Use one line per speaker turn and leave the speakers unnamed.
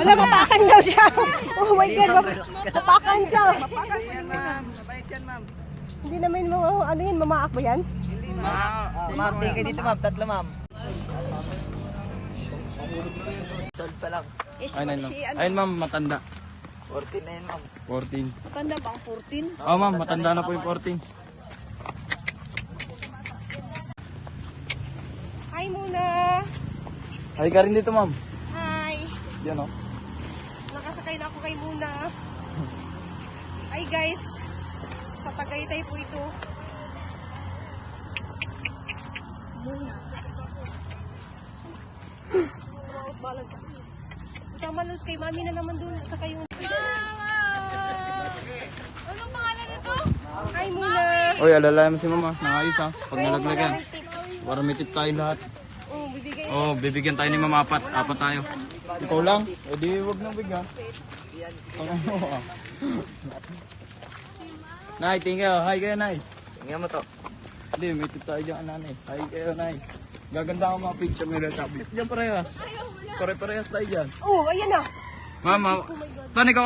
Alam, mapakan daw siya. Oh my God, mapakan siya.
Yan ma'am, mabait yan ma'am.
Hindi naman mga, ano yan, mamaak ba yan?
Ma'am, tingin dito ma'am, tatlo ma'am. Sold pa lang.
Ayun ma'am, matanda.
14 na yan ma'am.
14.
Matanda ba ang 14?
Oh ma'am, matanda na po yung 14.
Hi muna.
Hay ka rin dito ma'am.
Hi.
Yan o.
Nakasakay na ako kay Muna. Hi guys. Sa Tagaytay po ito. Muna. Road balance. Tama nun kay Mami na naman dun. Saka yung... Anong pangalan nito? Hi Muna.
Oy, alala mo si mama. Nangayos ha. Pag nalaglagan. Para may tip tayo lahat.
Oh, bibigay.
Oh, bibigyan tayo ni mama apat. Apat tayo. Ikaw lang? Eh di wag nang bigyan. Pang ano ah. Nay, thank you. Hi kayo, Nay.
Tingnan mo to.
Hindi, may tip tayo dyan, nanay. Hi kayo, Nay. Gaganda ako mga picture nila sabi. Diyan parehas. Pare-parehas tayo dyan.
Oh, ayan na.
Mama, Tani ka